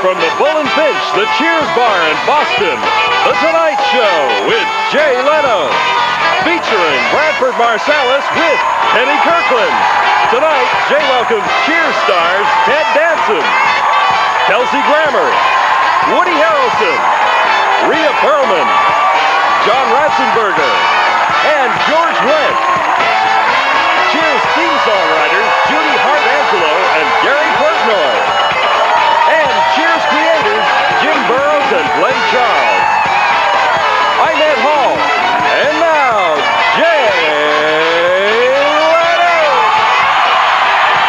from the Bull and Finch, the Cheers Bar in Boston, The Tonight Show with Jay Leno, featuring Bradford Marsalis with Kenny Kirkland. Tonight, Jay welcomes Cheers stars Ted Danson, Kelsey Grammer, Woody Harrelson, Rhea Perlman, John Ratzenberger, and George Wendt. Cheers theme songwriters Judy Hart-Angelo and Gary Portnoy. And Cheers creators Jim Burrows and Glenn Charles. I'm Ed Hall. And now, Jay Leno.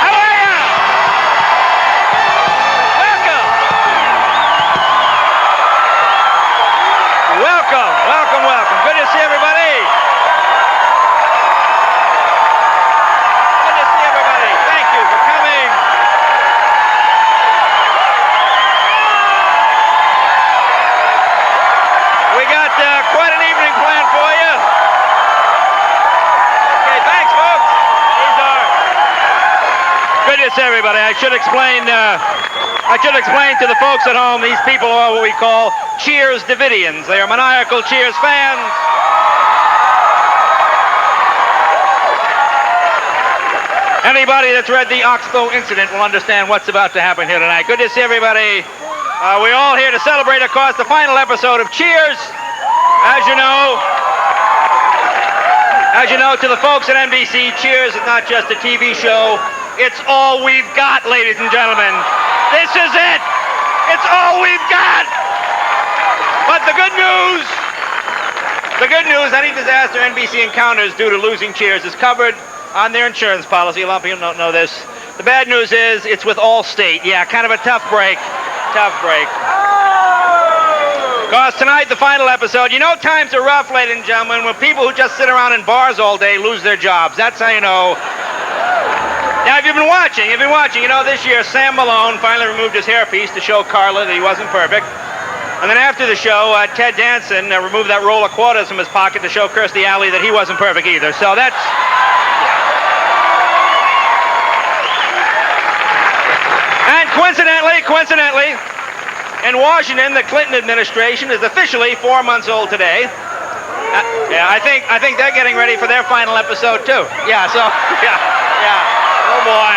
How are ya? Welcome. Welcome, welcome, welcome. Good to see everybody. Good to see everybody. Thank you for coming. We got quite an evening planned for you. Okay, thanks, folks. These are. Good to see everybody. I should explain to the folks at home, these people are what we call Cheers Davidians. They are maniacal Cheers fans. Anybody that's read the Oxbow incident will understand what's about to happen here tonight. Good to see everybody. We're all here to celebrate, of course, the final episode of Cheers. As you know, to the folks at NBC, Cheers is not just a TV show. It's all we've got, ladies and gentlemen. This is it. It's all we've got. But the good news, any disaster NBC encounters due to losing Cheers is covered on their insurance policy. A lot of people don't know this. The bad news is it's with Allstate. Yeah, kind of a tough break. Tough break. Because tonight, the final episode, you know times are rough, ladies and gentlemen, when people who just sit around in bars all day lose their jobs. That's how you know. Now, if you've been watching, you know this year Sam Malone finally removed his hairpiece to show Carla that he wasn't perfect. And then after the show, Ted Danson removed that roll of quarters from his pocket to show Kirstie Alley that he wasn't perfect either. So that's... And coincidentally, in Washington, the Clinton administration is officially 4 months old today. Yeah, I think they're getting ready for their final episode too. Yeah, so yeah. Oh boy.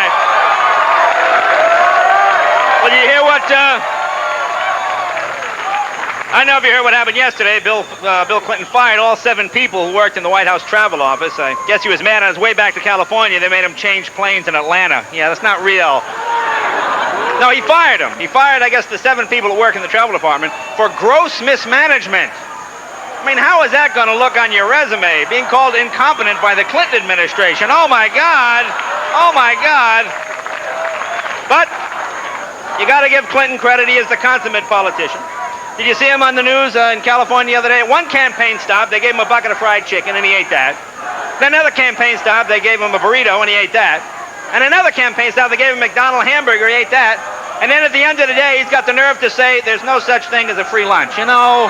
Well, you hear what? I don't know if you heard what happened yesterday. Bill Clinton fired all 7 people who worked in the White House travel office. I guess he was mad on his way back to California. They made him change planes in Atlanta. Yeah, that's not real. No, he fired them. He fired, I guess, the 7 people who work in the travel department for gross mismanagement. I mean, how is that going to look on your resume? Being called incompetent by the Clinton administration. Oh, my God. Oh, my God. But you got to give Clinton credit. He is the consummate politician. Did you see him on the news in California the other day? One campaign stop, they gave him a bucket of fried chicken, and he ate that. Then another campaign stop, they gave him a burrito, and he ate that. And another campaign stop, they gave him a McDonald's hamburger, he ate that. And then at the end of the day, he's got the nerve to say there's no such thing as a free lunch. You know,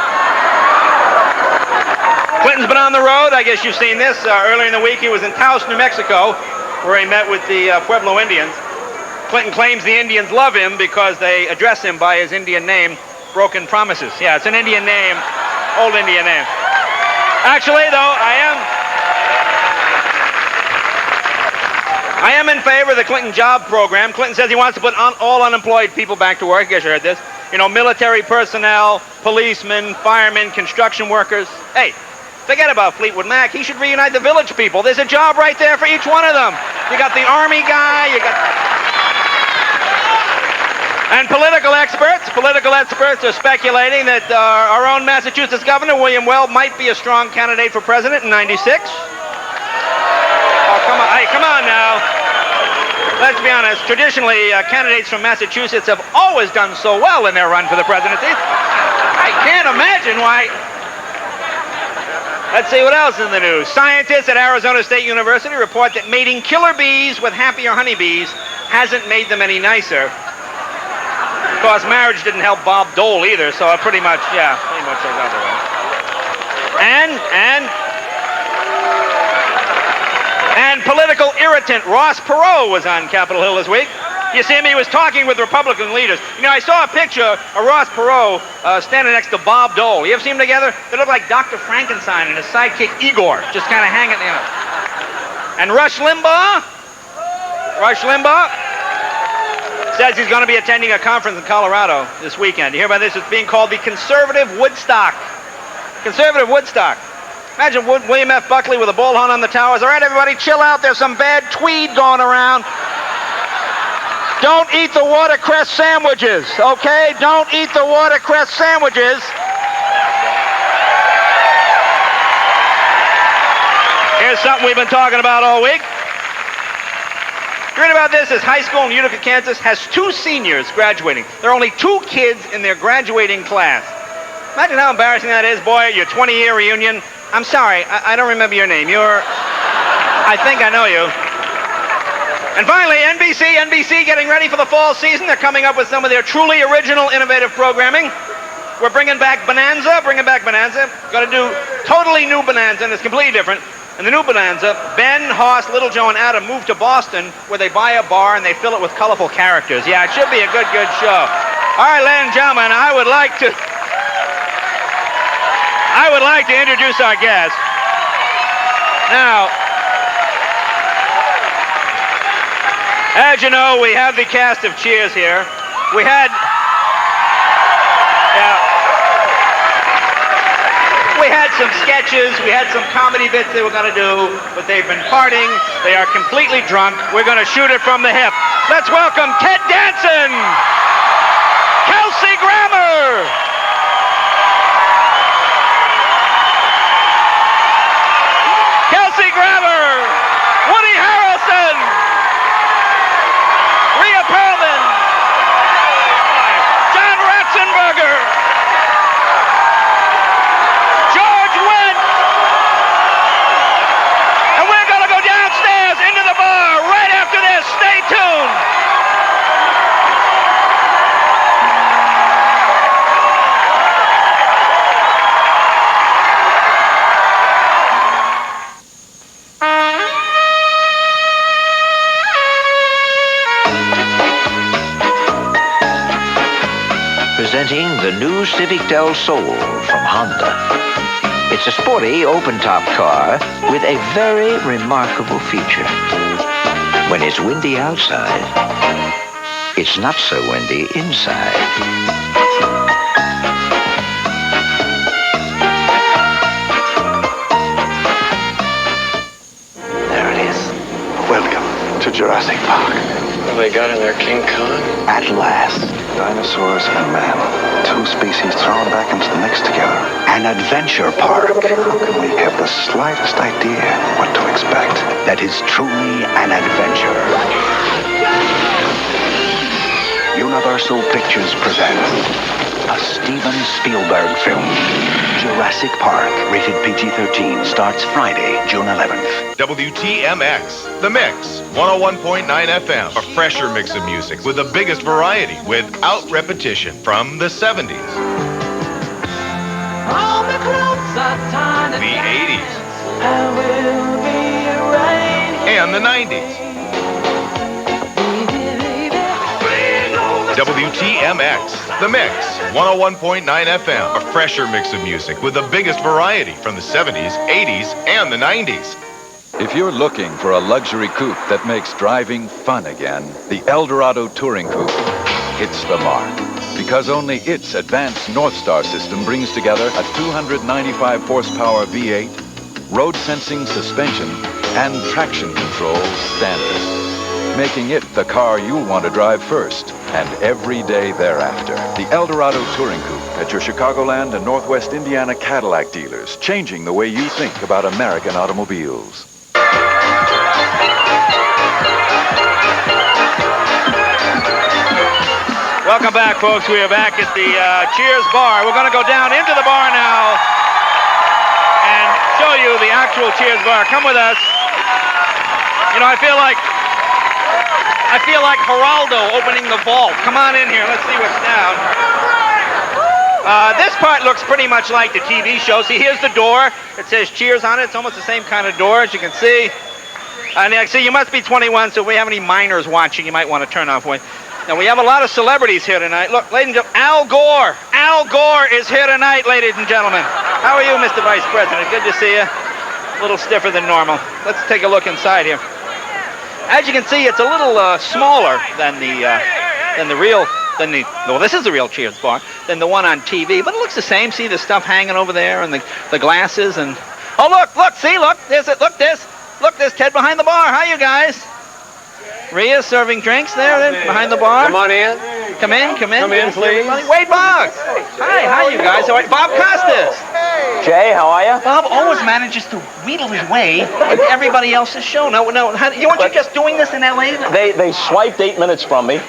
Clinton's been on the road. I guess you've seen this. Earlier in the week, he was in Taos, New Mexico, where he met with the Pueblo Indians. Clinton claims the Indians love him because they address him by his Indian name, Broken Promises. Yeah, it's an Indian name, old Indian name. Actually, though, I am in favor of the Clinton job program. Clinton says he wants to put all unemployed people back to work. I guess you heard this. You know, military personnel, policemen, firemen, construction workers. Hey, forget about Fleetwood Mac. He should reunite the village people. There's a job right there for each one of them. You got the Army guy, you got... And political experts are speculating that our own Massachusetts Governor, William Weld, might be a strong candidate for president in '96. Oh, come on. Hey, come on now. Let's be honest. Traditionally, candidates from Massachusetts have always done so well in their run for the presidency. I can't imagine why. Let's see what else in the news. Scientists at Arizona State University report that mating killer bees with happier honeybees hasn't made them any nicer. Of course, marriage didn't help Bob Dole either, so it pretty much goes other way. And political irritant Ross Perot was on Capitol Hill this week. You see him? He was talking with Republican leaders. You know, I saw a picture of Ross Perot standing next to Bob Dole. You ever see them together? They look like Dr. Frankenstein and his sidekick Igor, just kind of hanging, you know. And Rush Limbaugh says he's going to be attending a conference in Colorado this weekend. You hear about this? It's being called the Conservative Woodstock. Conservative Woodstock. Imagine William F. Buckley with a bullhorn on the towers. All right, everybody, chill out. There's some bad tweed going around. Don't eat the watercress sandwiches, okay? Don't eat the watercress sandwiches. Here's something we've been talking about all week. Read about this. This high school in Utica, Kansas has 2 seniors graduating. There are only 2 kids in their graduating class. Imagine how embarrassing that is, boy, your 20-year reunion. I'm sorry, I don't remember your name. I think I know you. And finally, NBC getting ready for the fall season. They're coming up with some of their truly original, innovative programming. We're bringing back Bonanza. Going to do totally new Bonanza, and it's completely different. In the new Bonanza, Ben, Hoss, Little Joe, and Adam move to Boston, where they buy a bar and they fill it with colorful characters. Yeah, it should be a good show. All right, ladies and gentlemen, I would like to introduce our guest. Now, as you know, we have the cast of Cheers here. We had some sketches, we had some comedy bits they were going to do, but they've been partying. They are completely drunk. We're going to shoot it from the hip. Let's welcome Ted Danson, Kelsey Grammer, Woody Harrelson, Rhea Perlman, John Ratzenberger, George Wendt, and we're going to go downstairs into the bar right after this. Stay tuned. Presenting the new Civic Del Sol from Honda. It's a sporty, open-top car with a very remarkable feature. When it's windy outside, it's not so windy inside. There it is. Welcome to Jurassic Park. What have they got in there, King Kong? At last, Dinosaurs and man. 2 species thrown back into the mix together. an adventure park How can we have the slightest idea what to expect? that is truly an adventure. Universal Pictures presents a Steven Spielberg film. Jurassic Park, rated PG-13, starts Friday, June 11th. WTMX, The Mix, 101.9 FM. A fresher mix of music with the biggest variety without repetition from the 70s, the 80s, and the 90s. WTMX, The Mix, 101.9 FM. A fresher mix of music with the biggest variety from the 70s, 80s, and the 90s. If you're looking for a luxury coupe that makes driving fun again, the Eldorado Touring Coupe hits the mark. Because only its advanced North Star system brings together a 295 horsepower V8, road sensing suspension, and traction control standard, making it the car you'll want to drive first and every day thereafter. The Eldorado Touring Coupe at your Chicagoland and Northwest Indiana Cadillac dealers, changing the way you think about American automobiles. Welcome back, folks. We are back at the Cheers bar. We're going to go down into the bar now and show you the actual Cheers bar. Come with us. You know, I feel like Geraldo opening the vault. Come on in here. Let's see what's down. This part looks pretty much like the TV show. See, here's the door. It says Cheers on it. It's almost the same kind of door, as you can see. And see, you must be 21, so if we have any minors watching, you might want to turn off. Now, we have a lot of celebrities here tonight. Look, ladies and gentlemen, Al Gore. Al Gore is here tonight, ladies and gentlemen. How are you, Mr. Vice President? Good to see you. A little stiffer than normal. Let's take a look inside here. As you can see, it's a little smaller than the real. Well, this is the real Cheers bar than the one on TV, but it looks the same. See the stuff hanging over there and the glasses and. Oh, look, see, look, there's it. Look, there's Ted behind the bar. Hi, you guys. Rhea serving drinks there behind the bar. Come on in. Come in, Come in, please. Wade Boggs. Hi, you guys. All right, Bob Costas. Jay, how are you? Bob always manages to wheedle his way into everybody else's show. No, you weren't you just doing this in L.A.? They swiped 8 minutes from me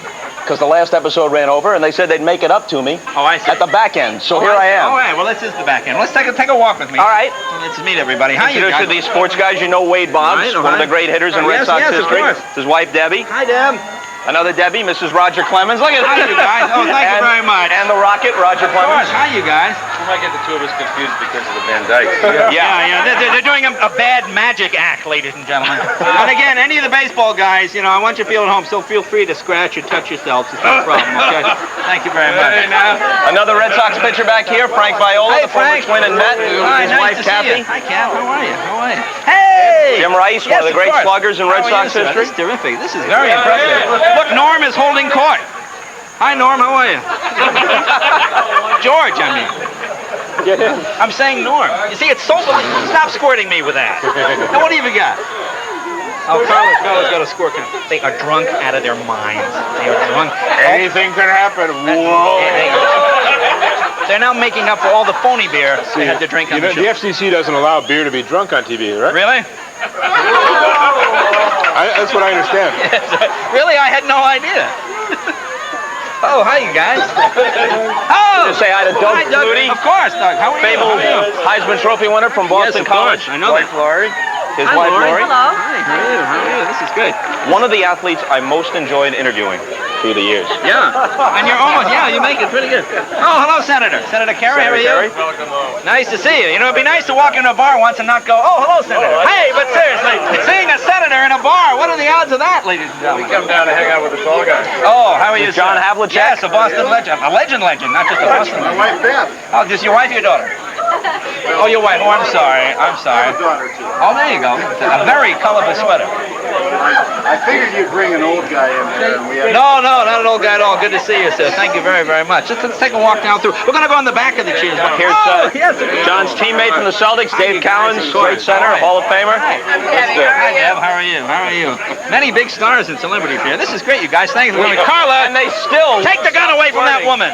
because the last episode ran over, and they said they'd make it up to me at the back end. So here I am. All right, well, this is the back end. Let's take a walk with me. All right. Let's meet everybody. How you guys? To these sports guys, you know Wade Boggs, one of the great hitters in Red Sox history. Of course. His wife, Debbie. Hi, Deb. Another Debbie, Mrs. Roger Clemens. Look at Hi, you guys. Oh, thank you very much. And the Rocket, Roger Of course. Clemens. Hi, you guys. We might get the two of us confused because of the Van Dyke. Yeah. They're doing a bad magic act, ladies and gentlemen. And again, any of the baseball guys, I want you to feel at home. So feel free to scratch or touch yourselves. It's no problem. Okay. Thank you very much. Another Red Sox pitcher back here, Frank Viola, the former Twin and Met. Hi, His nice wife, to see Kathy. you. Hi, Cap. How are you? Hey! Jim Rice, one of the great sluggers in Red Sox history. This is terrific. This is very impressive. Look, Norm is holding court. Hi, Norm. How are you? George, I mean. I'm saying Norm. You see, it's so... Stop squirting me with that. Now, what do you got? Oh, Carlos got a squirt gun. They are drunk out of their minds. They are drunk. Anything can happen. Whoa. They're now making up for all the phony beer they had to drink on the show. The FCC doesn't allow beer to be drunk on TV, right? Really? That's what I understand. Really? I had no idea. Oh, hi, you guys. Oh! Just say hi to Doug Flutie. Of course, Doug. How are you? Fabled Heisman Trophy winner from Boston College. I know that. Lori. His wife, Lori. Hello. Hi, how are you? This is good. One of the athletes I most enjoyed interviewing through the years. Yeah. And you're almost, you make it pretty good. Oh, hello, Senator. Senator Kerry, how are you? Welcome home. Nice to see you. It'd be nice to walk into a bar once and not go, oh, hello, Senator. Hey, but seriously, seeing a senator in a bar, what are the odds of that, ladies and gentlemen? We come down to hang out with the tall guys. Oh, how are you, John sir? Havlicek? Yes, a Boston legend. A legend, not just a Boston legend. My wife, Beth. Oh, just your wife or your daughter? Oh, your wife. Oh, I'm sorry. Oh, there you go. A very colorful sweater. I figured you'd bring an old guy in there. No, not an old guy at all. Good to see you, sir. Thank you very, very much. Let's take a walk down through. We're going to go in the back of the Cheers bar. Here's John's teammate from the Celtics, Dave Cowens, great center, Hall of Famer. Hi, Deb. How are you? Many big stars and celebrities here. This is great, you guys. Thank you for coming. Carla, And they still take the gun away from that woman.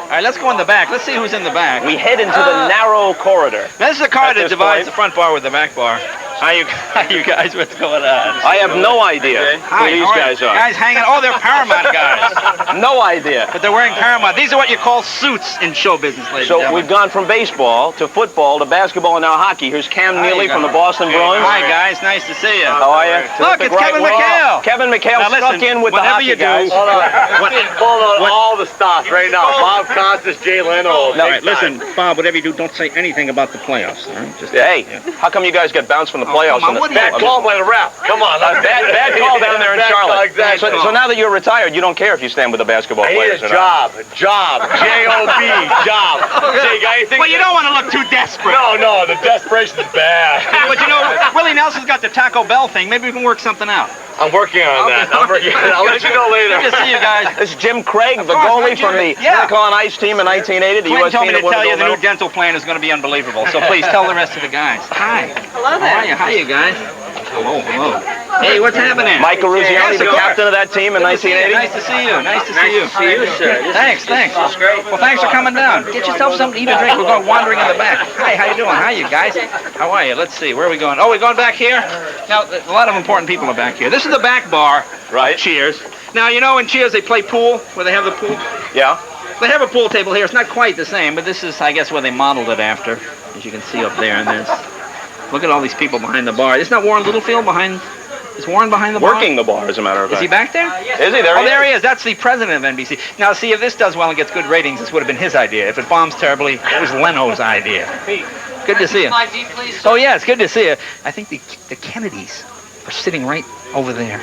All right, let's go in the back. Let's see who's in the back. We head into the narrow corridor. Now, this is the car At that this divides point. the front bar with the back bar. How you guys? What's going on? I have no idea who these guys are. Guys hanging. Oh, they're Paramount guys. No idea. But they're wearing Paramount. These are what you call suits in show business, ladies and So gentlemen. we've gone from baseball to football to basketball and now hockey. Here's Cam Neely from the Boston Bruins. Hi, guys. Nice to see you. How are you? Look, it's Terrific, Kevin right? McHale. Kevin McHale Now, stuck listen, in with the whatever hockey you do- guys. Hold on, all the stars right now. Bob Costas, Jay Leno. All right, listen, Bob, whatever you do, don't say anything about the playoffs. All right? Just, Hey, how come you guys get bounced from the playoffs? come on, what do you- Bad call by the ref. Come on. Bad call down there in Bad call, Charlotte. exactly. So now that you're retired, you don't care if you stand with the basketball I need players a or not. job. J-O-B, job. Say, guy, you think Well, you don't want to look too desperate. No, the desperation's bad. But Willie Nelson's got the Taco Bell thing. Maybe we can work something out. I'm working on that. I'll let you know later. Good to see you guys. This is Jim Craig, the course, goalie hi, Jim. from the Yeah. Silicon Ice team in 1980. The Quinn U.S. told me team to that won tell you the gold new medal. dental plan is going to be unbelievable. So please tell the rest of the guys. Hi. Hello there. How are you? How are you guys? Hello. Hey, what's happening? Mike Ruzioni, Yes, the of course. captain of that team in Good to see you. 1980. Nice to see you. Nice to see you. See you, sir. Thanks. Well, thanks for coming down. Get yourself something to eat and drink. We're going wandering in the back. Hi, how you doing? How you guys? How are you? Let's see. Where are we going? Oh, we're going back here? Now, a lot of important people are back here. This is the back bar. Right. Cheers. Now, in Cheers they play pool, where they have the pool. Yeah. They have a pool table here. It's not quite the same, but this is, I guess, where they modeled it after, as you can see up there. And look at all these people behind the bar. Isn't that Warren Littlefield behind? Is Warren behind the bar? Working the bar, as a matter of Is fact. he back there? Is he? There he is. That's the president of NBC. Now, see, if this does well and gets good ratings, this would have been his idea. If it bombs terribly, it was Leno's idea. Good to see you. My D, please. Oh, yeah, it's good to see you. I think the Kennedys are sitting right over there.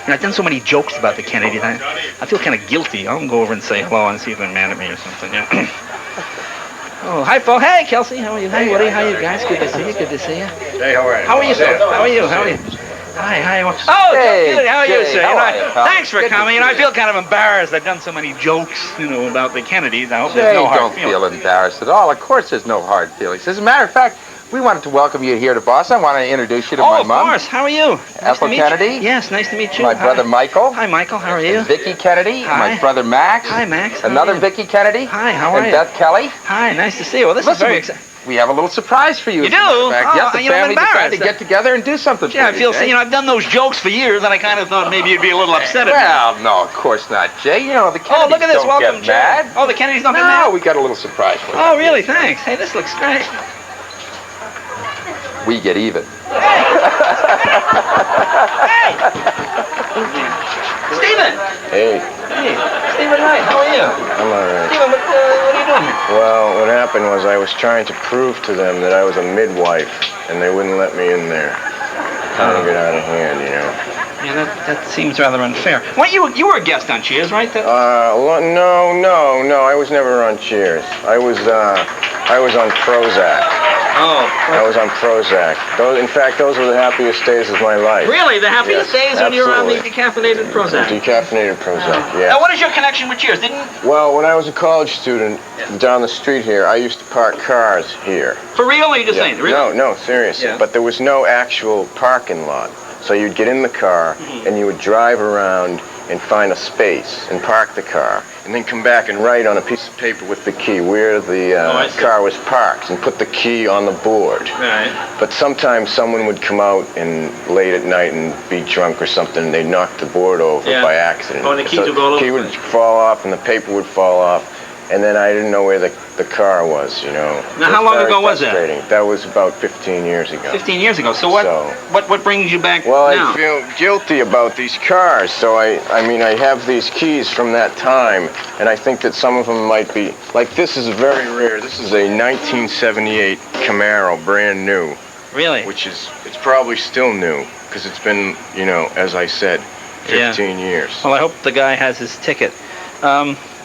And I've done so many jokes about the Kennedys. I feel kind of guilty. I'll go over and say hello and see if they're mad at me or something. Yeah. Oh, hi, folks. Hey, Kelsey. How are you? Hey, Woody. How are you guys? Good to see you. Good to see you. Hey, how are you? How are you, sir? How are you? How are you? Hi. Oh, Hey, good. How are you, Jay, sir? how are you, pal? Thanks for Good to coming. see I you. feel kind of embarrassed. I've done so many jokes, about the Kennedys. I hope Jay, there's no hard don't feelings. feel embarrassed at all. Of course there's no hard feelings. As a matter of fact, we wanted to welcome you here to Boston. I want to introduce you to my Of mom. course. How are you? Nice Ethel to meet Kennedy. You. Yes, nice to meet you. My Hi. brother Michael. Hi, Michael. How are you? And Vicky Kennedy. Hi. My brother Max. Hi, Max. How are Another you? Vicky Kennedy. Hi, how are and you? Beth Kelly. Hi, nice to see you. Well, this is Listen, very exciting. we have a little surprise for you. You as a matter do? of fact. Oh, Yes, the I'm family decided to embarrassed. get together and do something Yeah, I for feel, you, Jay. I've done those jokes for years, and I kind of thought maybe you'd be a little upset at me. Well, no, of course not, Jay. The Kennedys Oh, look at this. don't Welcome, get Jay. mad. Oh, the Kennedys don't get No, mad? we got a little surprise for you. Oh, really? Thanks. Hey, this looks great. We get even. Hey! Stephen! Hey, Hey, Stephen Knight, how are you? I'm all right. Stephen, what are you doing here? Well, what happened was I was trying to prove to them that I was a midwife, and they wouldn't let me in there. Kind of get out of hand, Yeah, that seems rather unfair. What, you were a guest on Cheers, right? Well, no. I was never on Cheers. I was on Prozac. Oh. I was on Prozac. In fact, those were the happiest days of my life. Really? The happiest Yes, days when you were on the absolutely. decaffeinated Prozac? Decaffeinated Prozac, yeah. Now, what is your connection with Cheers? Well, when I was a college student down the street here, I used to park cars here. For real, or are you just saying? Really? No, seriously. Yeah. But there was no actual parking lot. So you'd get in the car, and you would drive around and find a space and park the car, and then come back and write on a piece of paper with the key where the car was parked and put the key on the board. Right. But sometimes someone would come out late at night and be drunk or something, and they'd knock the board over by accident. Oh, and the keys would go all over the key the would place. fall off, and the paper would fall off, and then I didn't know where the car was, Now, how long ago was that? Frustrating. That was about 15 years ago. 15 years ago. So what brings you back Well, now? I feel guilty about these cars, so I have these keys from that time, and I think that some of them might be, like this is very rare. This is a 1978 Camaro, brand new. Really? It's probably still new, because it's been, as I said, 15 years. Well, I hope the guy has his ticket.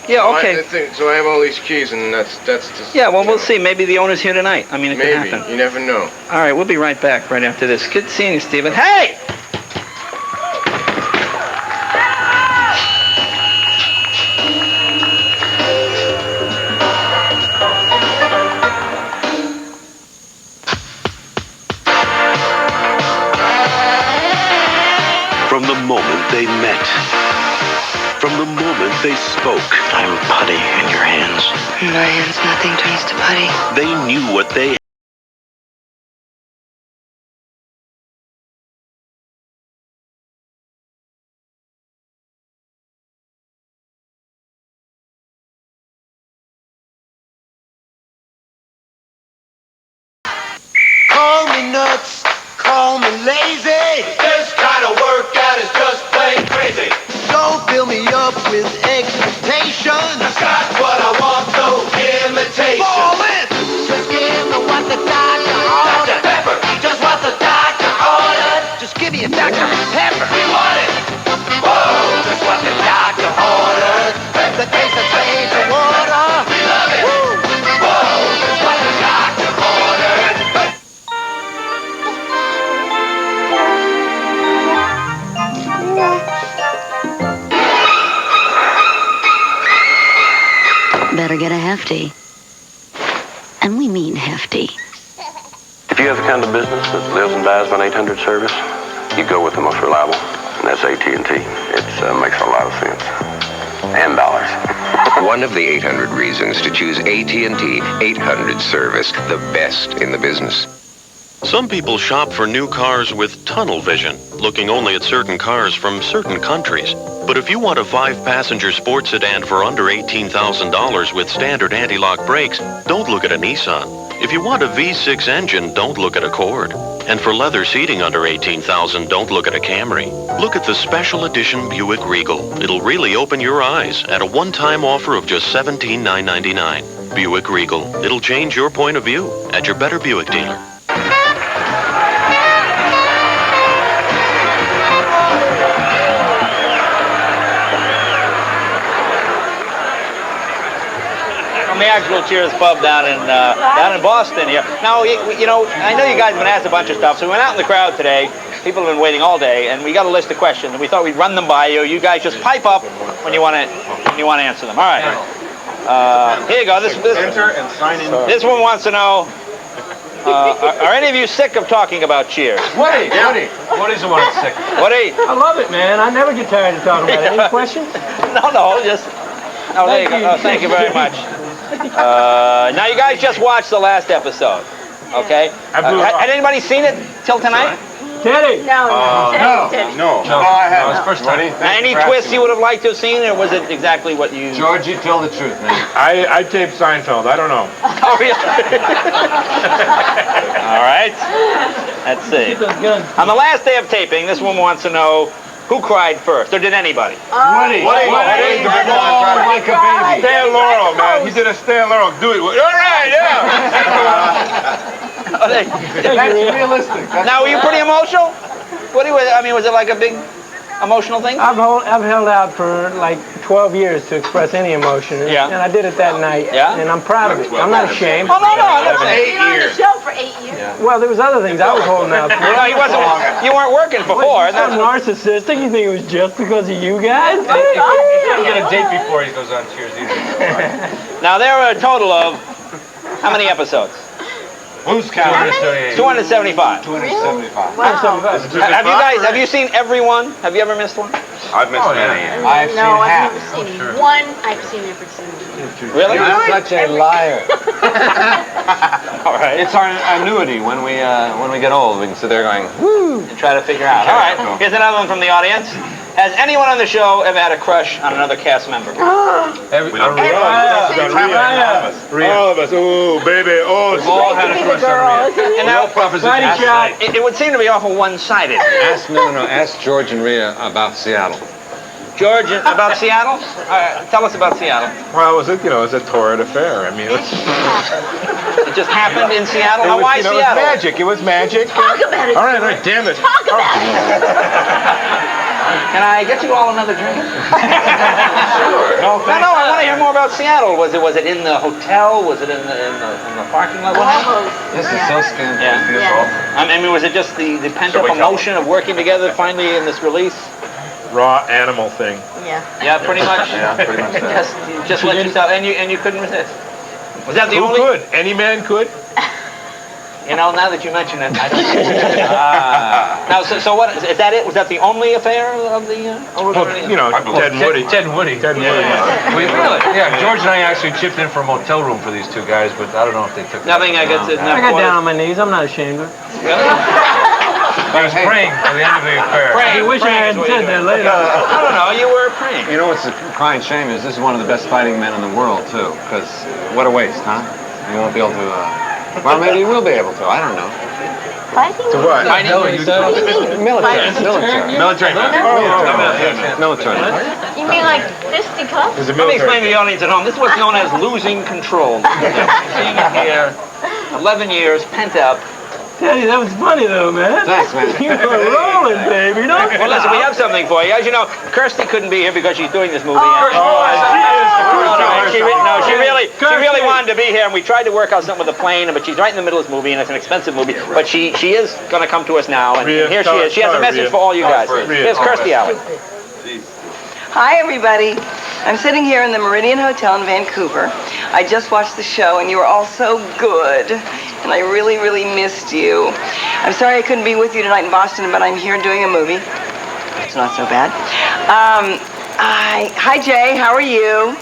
Yeah, okay. So I have all these keys, and that's just... Yeah, well, we'll see. Maybe the owner's here tonight. I mean, it could happen. You never know. All right, we'll be right back right after this. Good seeing you, Stephen. Hey! From the moment they met, from the moment they spoke, I'm putty in your hands. In my hands, nothing turns to putty. they knew what they Call me nuts, call me lazy. This kind of workout is just plain crazy. Don't fill me up with expectations. I got what I want, no imitation. Fall in. Just give me what the doctor ordered. Dr. Pepper. Just what the doctor ordered. Just give me a Dr. Pepper. We want it. Whoa, just what the doctor ordered. The taste of strange water. We love it. Woo. Whoa, just what the doctor ordered. Better get a hefty. And we mean hefty. If you have the kind of business that lives and dies by an 800 service, you go with the most reliable, and that's AT&T. It makes a lot of sense. And dollars. One of the 800 reasons to choose AT&T 800 service, the best in the business. Some people shop for new cars with tunnel vision, looking only at certain cars from certain countries. But if you want a 5-passenger sports sedan for under $18,000 with standard anti-lock brakes, don't look at a Nissan. If you want a V6 engine, don't look at a Accord. And for leather seating under $18,000, don't look at a Camry. Look at the special edition Buick Regal. It'll really open your eyes at a one-time offer of just $17,999. Buick Regal. It'll change your point of view at your Better Buick dealer. the actual Cheers pub down in Boston here. Now, you know, I know you guys have been asked a bunch of stuff, so we went out in the crowd today. People have been waiting all day, and we got a list of questions, and we thought we'd run them by you. You guys just pipe up when you want to answer them. All right. Here you go. This Enter and sign in. This one wants to know. Are any of you sick of talking about Cheers? Woody, Woody's the one that's sick. Woody? I love it, man. I never get tired of talking about it. Any questions? No, just... Oh, there you go. Oh, thank you very much. Now, you guys just watched the last episode, okay? Had anybody seen it till tonight? Teddy! No. No, I haven't. It's first time. Any twists you would have liked to have seen, or was it exactly what you... George, you tell the truth, man. I taped Seinfeld. I don't know. Oh, really? All right. Let's see. On the last day of taping, this woman wants to know who cried first, or did anybody? Woody. Like a baby. Stan Laurel, man. He did a Stan Laurel. Do it. All right, yeah. That's realistic. Now, were you pretty emotional? What was it like a big emotional thing? I've held out for like 12 years to express any emotion, and I did it that night, and I'm proud of it. I'm not ashamed. Oh, no, that's 8 years. On the show for 8 years. Yeah. Well, there was other things I was holding out for. You weren't working before. That's narcissistic. You think it was just because of you guys? He doesn't get a date before he goes on Cheers either. Now, there are a total of how many episodes? Who's counting? 275. 275. Wow. Have you seen every one? Have you ever missed one? I've missed many. I've seen half. I've never seen one. I've seen every single one. Really? You're such a liar. All right. It's our annuity when we get old. We can sit there going, woo, And try to figure out. All right. Here's another one from the audience. Has anyone on the show ever had a crush on another cast member? All of us. Oh, baby. Oh, we've all had a crush on Rhea. And now, it would seem to be awful one-sided. Ask George and Rhea about Seattle. George, about Seattle? Tell us about Seattle. Well, it was a torrid affair. I mean, it just happened in Seattle? Why Seattle? It was magic. It was magic. Talk about it. All right, damn it. Talk about it. Can I get you all another drink? Sure. No, I want to hear more about Seattle. Was it in the hotel? Was it in the parking lot? What happened? This is so scandalous. Yeah. I mean, was it just the pent-up emotion of working together finally in this release? Raw animal thing. Yeah. Yeah, pretty much. Yeah, pretty much that. Just let yourself, and you couldn't resist. Was that the only? Who could? Any man could. Now that you mention it, I don't Now, so what, is that it? Was that the only affair of the... Ted and Woody. Ted and Woody. Really? Yeah, George and I actually chipped in for a motel room for these two guys, but I don't know if they took it. Nothing, I guess. I got down on my knees. I'm not ashamed of it. Really? I was praying for the end of the affair. I wish I hadn't said that later. I don't know, you were praying. You know what's the crying shame is this is one of the best fighting men in the world, too, because what a waste, huh? You won't be able to... Well, maybe you will be able to. I don't know. Fighting? To what? Military. You mean like fisticuffs? Let me explain to the audience at home. This is what's known as losing control. Seeing it here, 11 years, pent up. Teddy, that was funny though, man. Thanks, man. You were rolling, baby. Don't Well, listen, we have something for you. As you know, Kirsty couldn't be here because she's doing this movie. She really wanted to be here, and we tried to work out something with the plane, but she's right in the middle of this movie, and it's an expensive movie. But she is going to come to us now, and here she is. She has a message for all you guys. Here's Kirsty Allen. Hi, everybody. I'm sitting here in the Meridian Hotel in Vancouver. I just watched the show, and you were all so good, and I really, really missed you. I'm sorry I couldn't be with you tonight in Boston, but I'm here doing a movie. It's not so bad. Hi, Jay. How are you?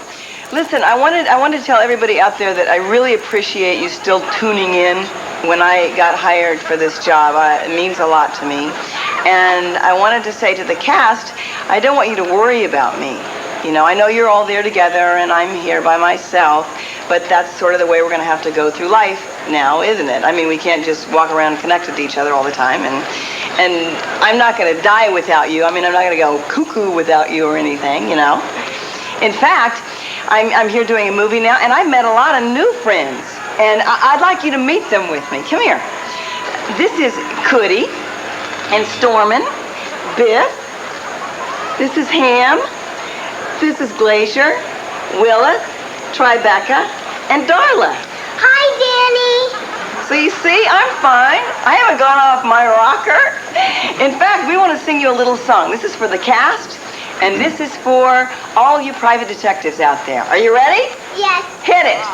Listen, I wanted to tell everybody out there that I really appreciate you still tuning in when I got hired for this job. It means a lot to me. And I wanted to say to the cast, I don't want you to worry about me. You know, I know you're all there together and I'm here by myself, but that's sort of the way we're going to have to go through life now, isn't it? I mean, we can't just walk around connected to each other all the time, and I'm not going to die without you. I mean, I'm not going to go cuckoo without you or anything, you know. In fact, I'm here doing a movie now, and I've met a lot of new friends, and I'd like you to meet them with me. Come here. This is Cootie and Stormin, Biff. This is Ham. This is Glacier, Willis, Tribeca, and Darla. Hi, Danny. So you see, I'm fine. I haven't gone off my rocker. In fact, we want to sing you a little song. This is for the cast, and this is for all you private detectives out there. Are you ready? Yes. Hit it.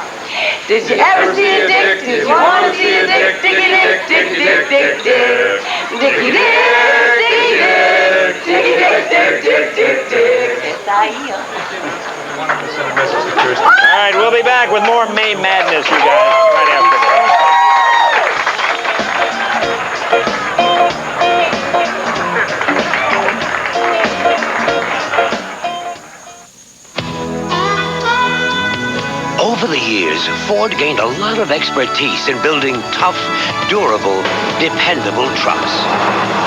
Did you ever see a dick? Did you want to see a dick? Dicky dick, dicky dick, dick, dick. Dicky dick, dicky dick, dicky dick, dick, dick, dick, dick. It's Ahio. All right, we'll be back with more May Madness, you guys, right after this. Over the years, Ford gained a lot of expertise in building tough, durable, dependable trucks.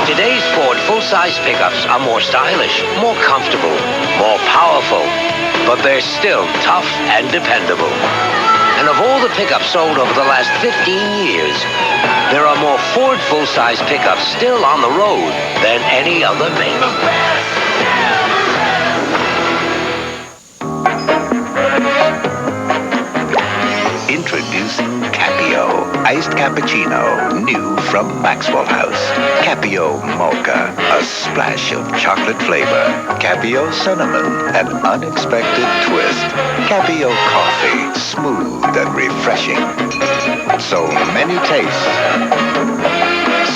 Today's Ford full-size pickups are more stylish, more comfortable, more powerful, but they're still tough and dependable. And of all the pickups sold over the last 15 years, there are more Ford full-size pickups still on the road than any other make. Introducing Capio, iced cappuccino, new from Maxwell House. Capio Mocha, a splash of chocolate flavor. Capio cinnamon, an unexpected twist. Capio coffee, smooth and refreshing. So many tastes,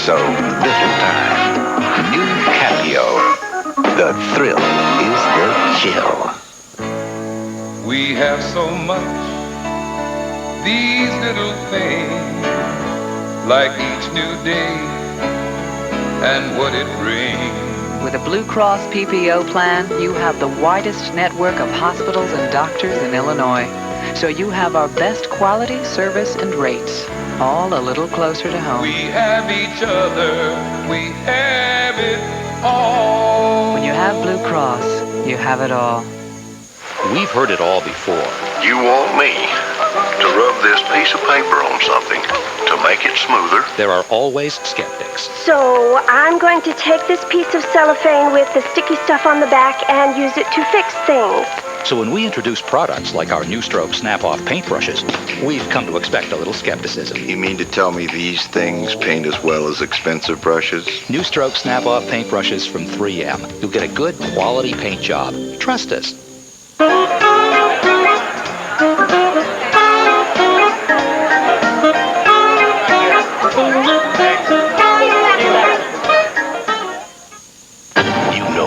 so little time. New Capio, the thrill is the chill. We have so much. These little things, like each new day and what it brings. With a Blue Cross PPO plan, you have the widest network of hospitals and doctors in Illinois. So you have our best quality, service, and rates, all a little closer to home. We have each other, we have it all. When you have Blue Cross, you have it all. We've heard it all before. You want me to rub this piece of paper on something to make it smoother? There are always skeptics. So I'm going to take this piece of cellophane with the sticky stuff on the back and use it to fix things. So when we introduce products like our New Stroke Snap-Off paintbrushes, we've come to expect a little skepticism. You mean to tell me these things paint as well as expensive brushes? New Stroke Snap-Off paintbrushes from 3M. You'll get a good quality paint job. Trust us.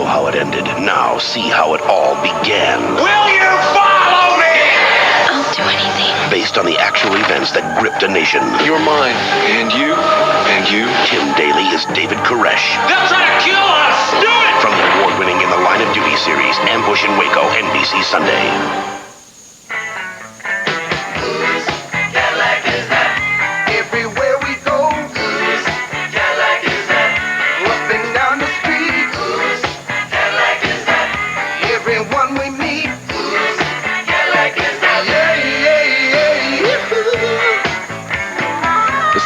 How it ended. Now see how it all began. Will you follow me? I'll do anything. Based on the actual events that gripped a nation. You're mine. And you? And you? Tim Daly is David Koresh. They'll try to kill us! Do it! From the award-winning In the Line of Duty series, Ambush in Waco, NBC Sunday.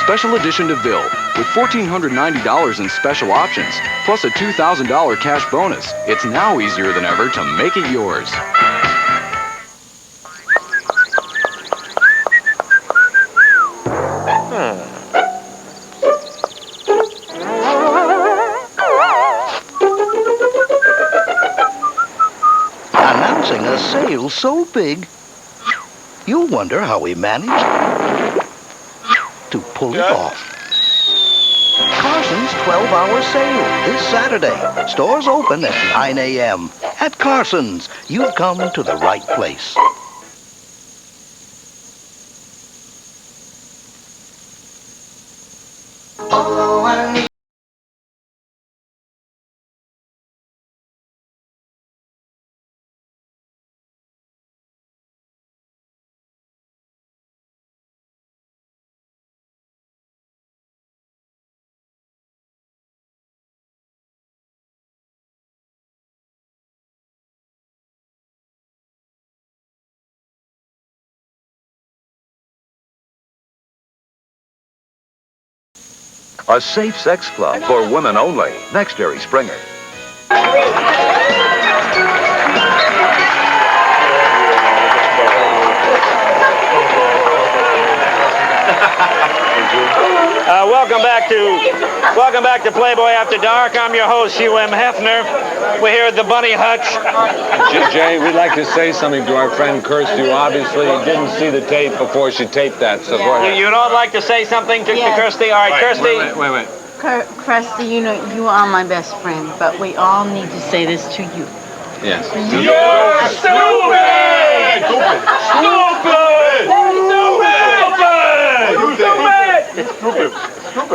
Special edition DeVille with $1,490 in special options, plus a $2,000 cash bonus. It's now easier than ever to make it yours. Announcing a sale so big, you'll wonder how we managed to pull it off. Carson's 12-hour sale this Saturday. Stores open at 9 a.m. At Carson's, you've come to the right place. Oh, I need A safe sex club for women only. Next, Jerry Springer. Welcome back to Playboy After Dark. I'm your host, Hugh M. Hefner. We're here at the Bunny Hutch. Jay, we'd like to say something to our friend Kirsty, who obviously didn't see the tape before she taped that. So go ahead. You'd all like to say something to Kirsty? All right, Kirsty. Wait. Kirsty, you know, you are my best friend, but we all need to say this to you. Yes. You're stupid!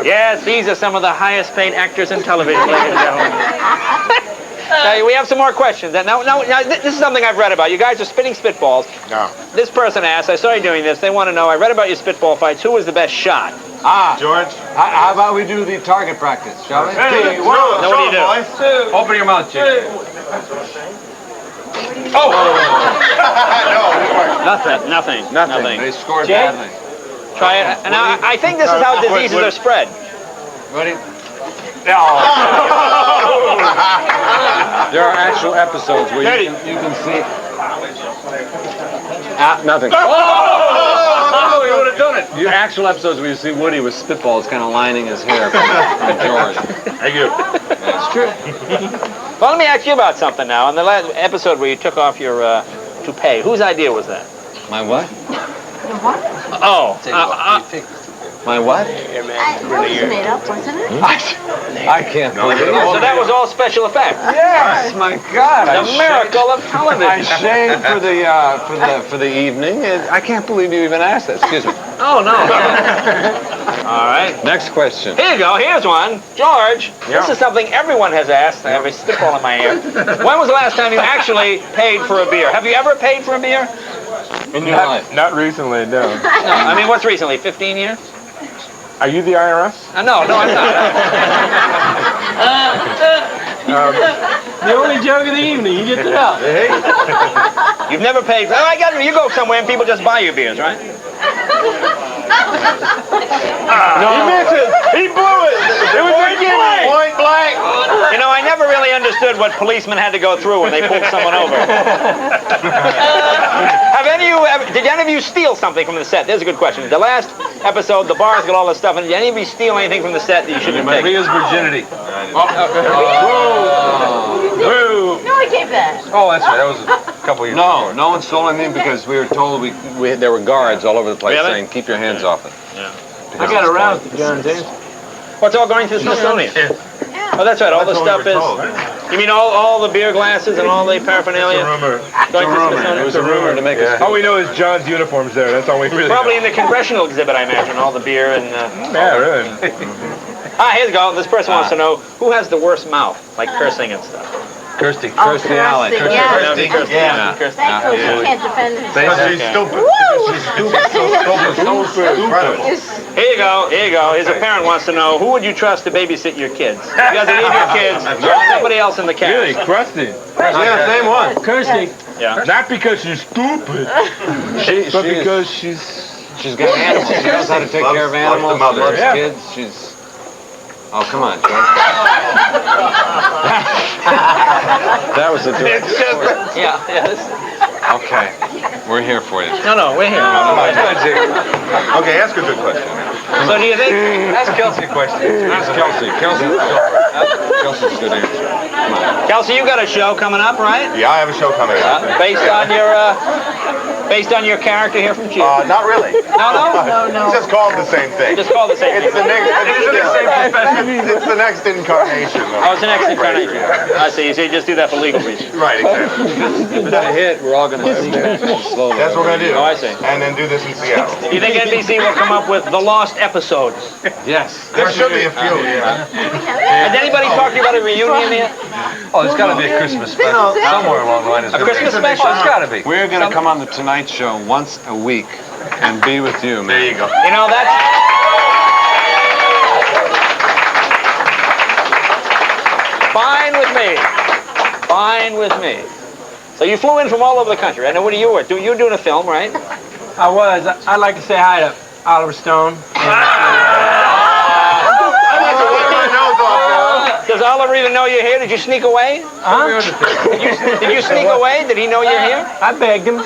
Yes, these are some of the highest paid actors in television, ladies and gentlemen. Now, we have some more questions. Now, this is something I've read about. You guys are spitting spitballs. No. This person asked, I saw you doing this, they want to know, I read about your spitball fights, who was the best shot? George. How about we do the target practice, shall we? Hey, what do you do? Open your mouth, Jay. Oh! No, Nothing. They scored badly. Try it. And I think this is how diseases are spread. Ready? There are actual episodes where you can see. Nothing. Oh, you would have done it. The actual episodes where you see Woody with spitballs kind of lining his hair from George. Thank you. It's true. Well, let me ask you about something now. In the last episode where you took off your toupee, whose idea was that? My what? Oh. My what? That was made up, wasn't it? I can't believe it. So that was all special effects. Yes, my God! The miracle of television. I shaved for the evening. I can't believe you even asked that. Excuse me. Oh no. All right. Next question. Here you go. Here's one, George. This is something everyone has asked. I have a spitball in my ear. When was the last time you actually paid for a beer? Have you ever paid for a beer? In your life? Not recently, no. No. I mean, what's recently? 15 years? Are you the IRS? No, I'm not. The only joke of the evening, you get it out. You've never paid. Oh, I got it. You go somewhere and people just buy you beers, right? No. He misses. He blew it. It was a gimme. Point blank. You know, I never really understood what policemen had to go through when they pulled someone over. Did any of you steal something from the set? There's a good question. The last episode, the bars got all this stuff, and did any of you steal anything from the set that you shouldn't have taken? Maria's virginity. No, I gave that. Oh, that's right. That was a couple years ago. No one stole anything because we were told there were guards all over the place saying, keep your hands off it. Yeah. I got aroused to John James. What's all going to the Smithsonian? Oh, that's right. All the stuff is. You mean all the beer glasses and all the paraphernalia? It was a rumor to make us. All we know is John's uniform's there. That's all we really Probably know. in the congressional exhibit, I imagine. All the beer and. Yeah, really. Here you go. This person wants to know who has the worst mouth, like cursing and stuff. Kirsty. Oh, Kirsty Allen. Kirsty, Kirsty. yeah. That goes, you can't defend herself. She's stupid. She's stupid. Here you go. His parent wants to know, who would you trust to babysit your kids? You have to leave your kids or somebody else in the cast. Really, Krusty. Yeah, same one. Kirsty. Yeah. Not because she's stupid, but because she's got animals. She knows how to take care of animals. She loves kids. Oh, come on, George. That was a joke. Yeah. Okay. We're here for you. No, we're here. Okay, ask a good question. So do you think? Ask Kelsey a question. Ask Kelsey. Kelsey's a good answer. Come on. Kelsey, you got a show coming up, right? Yeah, I have a show coming up. Based on your character here from Chief. Not really. No. It's just called the same thing. Just called the same thing. It's the next incarnation. Oh, it's the next incarnation. I see. So you just do that for legal reasons. Right, exactly. If it's a hit, we're all going to slowly. That's what we're going to do. Oh, I see. And then do this in Seattle. Do you think NBC will come up with the lost episodes? Yes. There should be a few, yeah. Has anybody talked to you about a reunion yet? Oh, there's got to be a Christmas special. Somewhere along the line. A Christmas special? It's got to be. We're going to come on the Tonight Show once a week and be with you, man. There you go. You know, that's... Fine with me. So you flew in from all over the country. I know what you were. You're doing a film, right? I was. I'd like to say hi to Oliver Stone. Does Oliver even know you're here? Did you sneak away? Huh? Did you sneak away? Did he know you're here? I begged him.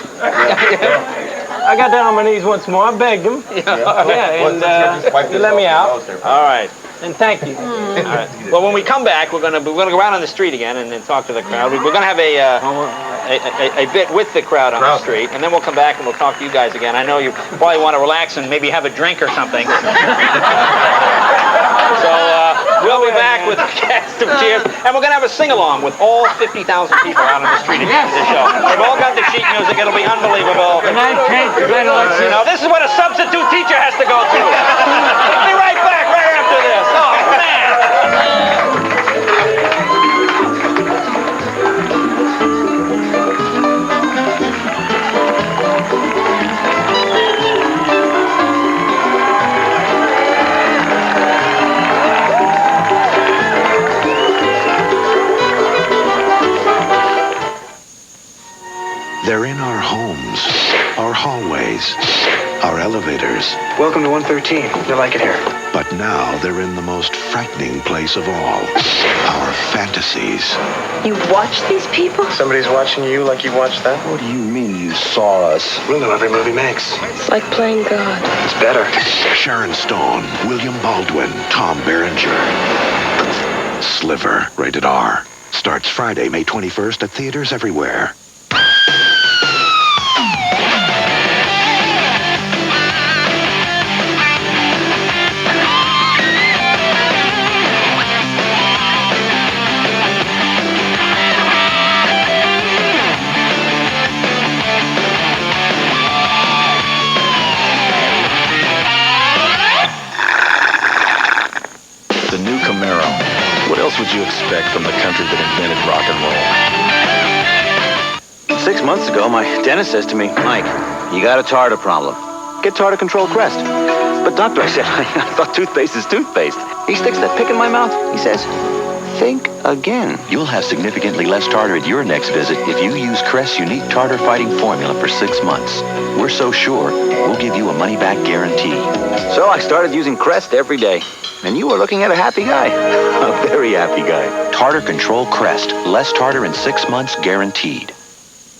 I got down on my knees once more. I begged him. And he let me out. All right. And thank you. All right. Well, when we come back, we're gonna go out on the street again and talk to the crowd. We're gonna have a bit with the crowd on the street, and then we'll come back and we'll talk to you guys again. I know you probably want to relax and maybe have a drink or something. So we'll be back with the cast of Cheers, and we're gonna have a sing-along with all 50,000 people out on the street at the end of the show. They've all got the sheet music. It'll be unbelievable. Good night, Kate. Good night, Alexis. You know, this is what a substitute teacher has to go through. We'll be right back right after this. Oh, man. They're in our homes, our hallways, our elevators. Welcome to 113. You'll like it here. But now they're in the most frightening place of all, our fantasies. You watch these people? Somebody's watching you like you watched them? What do you mean you saw us? We'll know every movie makes. It's like playing God. It's better. Sharon Stone, William Baldwin, Tom Berenger. Sliver, rated R. Starts Friday, May 21st at theaters everywhere. The new Camaro. What else would you expect from the country that invented rock and roll? 6 months ago, my dentist says to me, Mike, you got a tartar problem. Get Tartar Control Crest. But doctor, I said, I thought toothpaste is toothpaste. He sticks that pick in my mouth. He says, think again. You'll have significantly less tartar at your next visit if you use Crest's unique tartar fighting formula for 6 months. We're so sure, we'll give you a money-back guarantee. So I started using Crest every day. And you were looking at a happy guy. A very happy guy. Tartar Control Crest. Less tartar in 6 months guaranteed.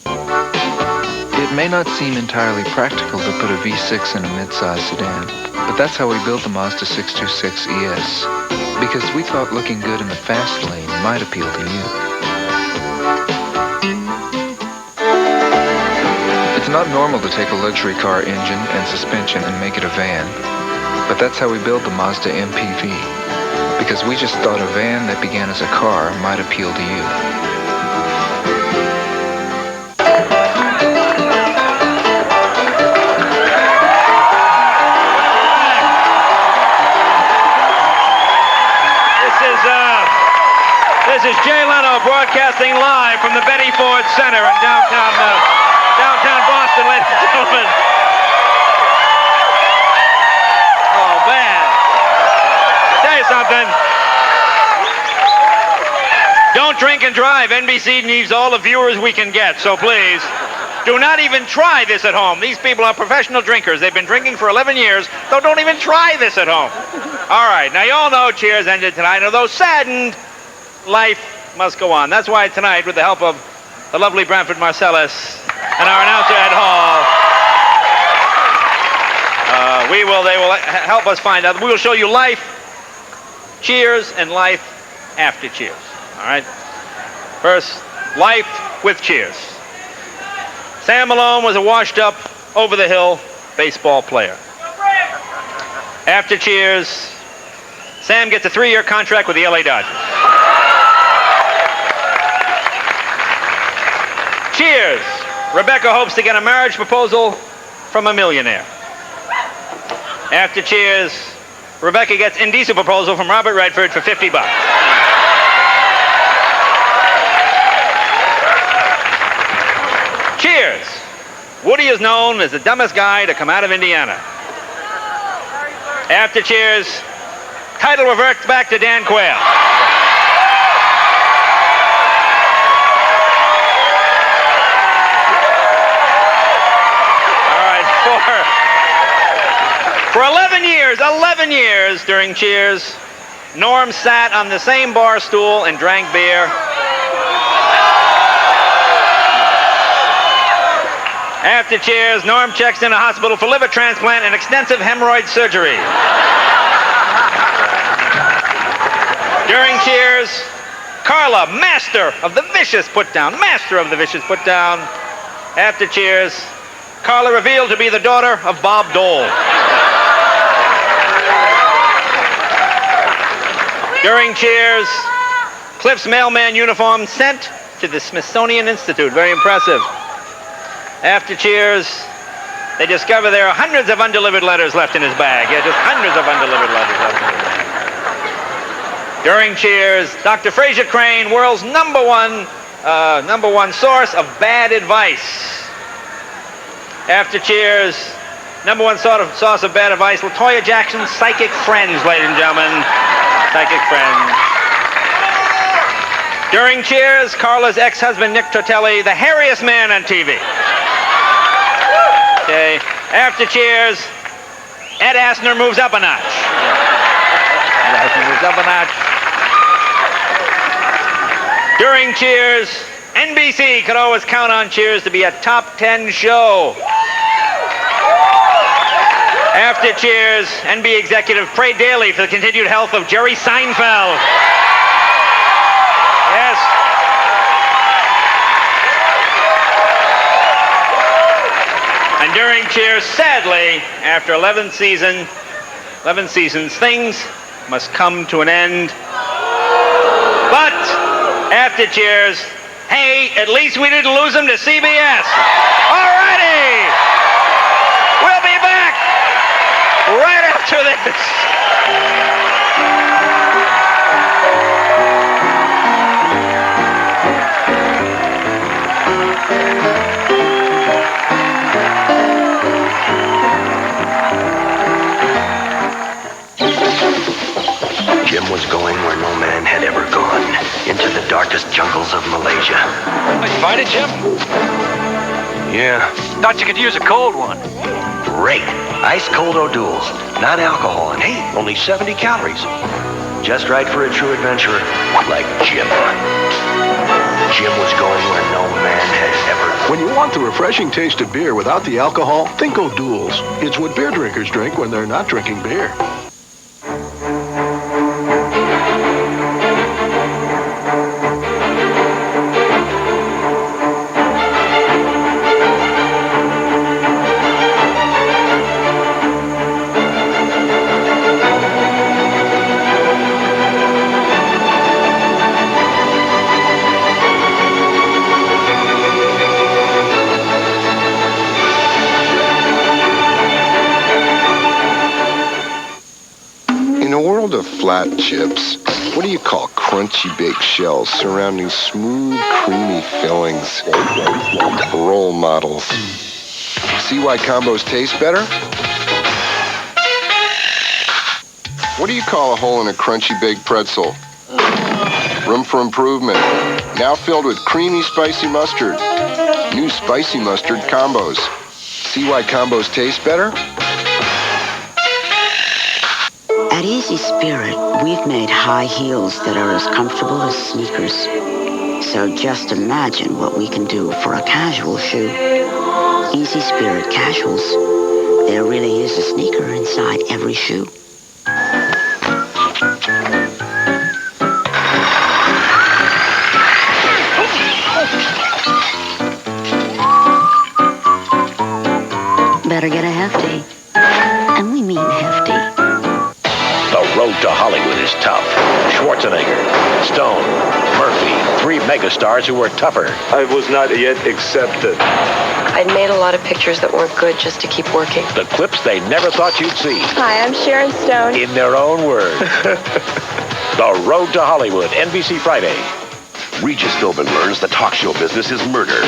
It may not seem entirely practical to put a V6 in a mid-size sedan, but that's how we built the Mazda 626 ES. Because we thought looking good in the fast lane might appeal to you. It's not normal to take a luxury car engine and suspension and make it a van. But that's how we built the Mazda MPV. Because we just thought a van that began as a car might appeal to you. This is Jay Leno broadcasting live from the Betty Ford Center in downtown Boston, ladies and gentlemen. Oh, man. I'll tell you something. Don't drink and drive. NBC needs all the viewers we can get, so please, do not even try this at home. These people are professional drinkers. They've been drinking for 11 years, so don't even try this at home. All right, now you all know Cheers ended tonight, although saddened, life must go on. That's why tonight, with the help of the lovely Branford Marcellus and our announcer Ed Hall, they will help us find out. We will show you life, Cheers, and life after Cheers. All right? First, life with Cheers. Sam Malone was a washed-up, over-the-hill baseball player. After Cheers, Sam gets a 3-year contract with the LA Dodgers. Cheers! Rebecca hopes to get a marriage proposal from a millionaire. After Cheers, Rebecca gets an indecent proposal from Robert Redford for $50. Cheers! Woody is known as the dumbest guy to come out of Indiana. After Cheers, title reverts back to Dan Quayle. For 11 years during Cheers, Norm sat on the same bar stool and drank beer. After Cheers, Norm checks in a hospital for liver transplant and extensive hemorrhoid surgery. During Cheers, Carla, master of the vicious put-down. Master of the vicious put-down. After Cheers, Carla revealed to be the daughter of Bob Dole. During Cheers, Cliff's mailman uniform sent to the Smithsonian Institute. Very impressive. After Cheers, they discover there are hundreds of undelivered letters left in his bag. Yeah, just hundreds of undelivered letters left in his bag. During Cheers, Dr. Fraser Crane, world's number one source of bad advice. After Cheers, number one source of bad advice, LaToya Jackson's psychic friends, ladies and gentlemen. Psychic friends. During Cheers, Carla's ex-husband, Nick Tortelli, the hairiest man on TV. Okay. After Cheers, Ed Asner moves up a notch. Ed Asner moves up a notch. During Cheers, NBC could always count on Cheers to be a top 10 show. After Cheers, NBC executive prayed daily for the continued health of Jerry Seinfeld. Yes. And during Cheers, sadly, after 11 seasons, things must come to an end. But after Cheers, hey, at least we didn't lose them to CBS. All righty. We'll be back right after this. Jim was going where no man had ever gone, into the darkest jungles of Malaysia. Did you find it, Jim? Yeah. Thought you could use a cold one. Great. Ice cold O'Doul's. Not alcohol, and hey, only 70 calories. Just right for a true adventurer like Jim. Jim was going where no man had ever. When you want the refreshing taste of beer without the alcohol, think O'Doul's. It's what beer drinkers drink when they're not drinking beer. Of flat chips, what do you call crunchy baked shells surrounding smooth, creamy fillings? Role models. See why combos taste better? What do you call a hole in a crunchy baked pretzel? Room for improvement. Now filled with creamy spicy mustard. New spicy mustard combos. See why combos taste better? At Easy Spirit, we've made high heels that are as comfortable as sneakers. So just imagine what we can do for a casual shoe. Easy Spirit Casuals. There really is a sneaker inside every shoe. Better get a hefty. And we mean hefty. The road to Hollywood is tough. Schwarzenegger, Stone, Murphy, three megastars who were tougher. I was not yet accepted. I'd made a lot of pictures that weren't good just to keep working. The clips they never thought you'd see. Hi, I'm Sharon Stone. In their own words. The Road to Hollywood, NBC Friday. Regis Philbin learns the talk show business is murder.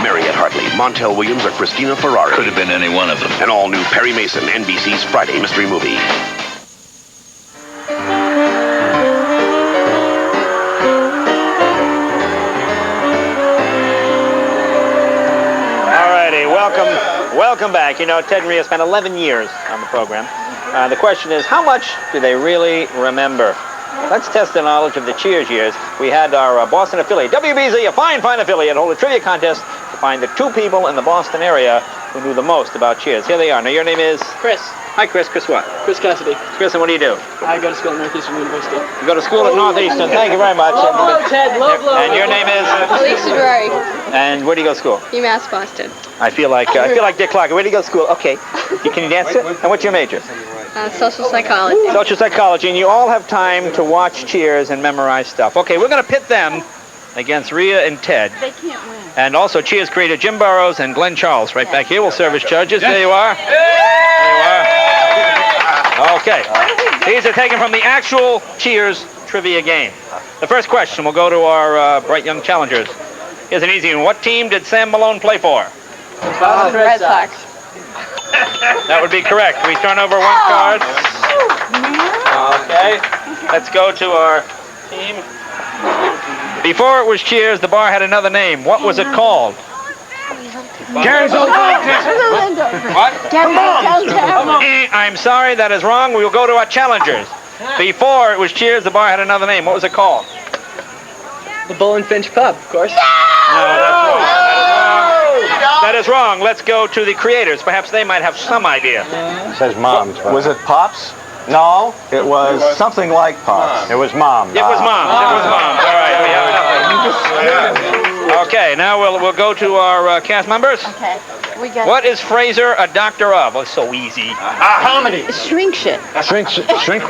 Mariette Hartley, Montel Williams, or Christina Ferrari. Could have been any one of them. An all-new Perry Mason, NBC's Friday mystery movie. Welcome back. You know, Ted and Rhea spent 11 years on the program. The question is, how much do they really remember? Let's test the knowledge of the Cheers years. We had our Boston affiliate, WBZ, a fine affiliate, hold a trivia contest to find the two people in the Boston area who knew the most about Cheers. Here they are. Now, your name is? Chris. Hi, Chris. Chris what? Chris Cassidy. Chris, and what do you do? I go to school at Northeastern University. You go to school at Northeastern. Thank you very much. Love, Ted. Love. And your name is? Alicia Drury. And where do you go to school? UMass Boston. I feel like Dick Clark. Where do you go to school? Okay. Can you dance it? And what's your major? Social psychology. Social psychology. And you all have time to watch Cheers and memorize stuff. Okay, we're going to pit them against Rhea and Ted. They can't win. And also Cheers creator Jim Burrows and Glenn Charles right back here will serve as judges. There you are. There you are. Okay. These are taken from the actual Cheers trivia game. The first question will go to our bright young challengers. Here's an easy one. What team did Sam Malone play for? Red Sox. That would be correct. We turn over one card. Okay. Let's go to our team. Before it was Cheers, the bar had another name. What was it called? Gary's Old What? I'm sorry, that is wrong. We will go to our challengers. Before it was Cheers, the bar had another name. What was it called? The Bull and Finch Pub, of course. No, that's wrong. That is wrong. Let's go to the creators. Perhaps they might have some idea. It says Moms. Was it Pops? No, it was something like Pops. It was Moms. It was Moms. It was Moms. All right, we have nothing. Okay, now we'll go to our cast members. Okay. We got What is Fraser a doctor of? Oh, so easy. Harmony. Shrink shit. Shrink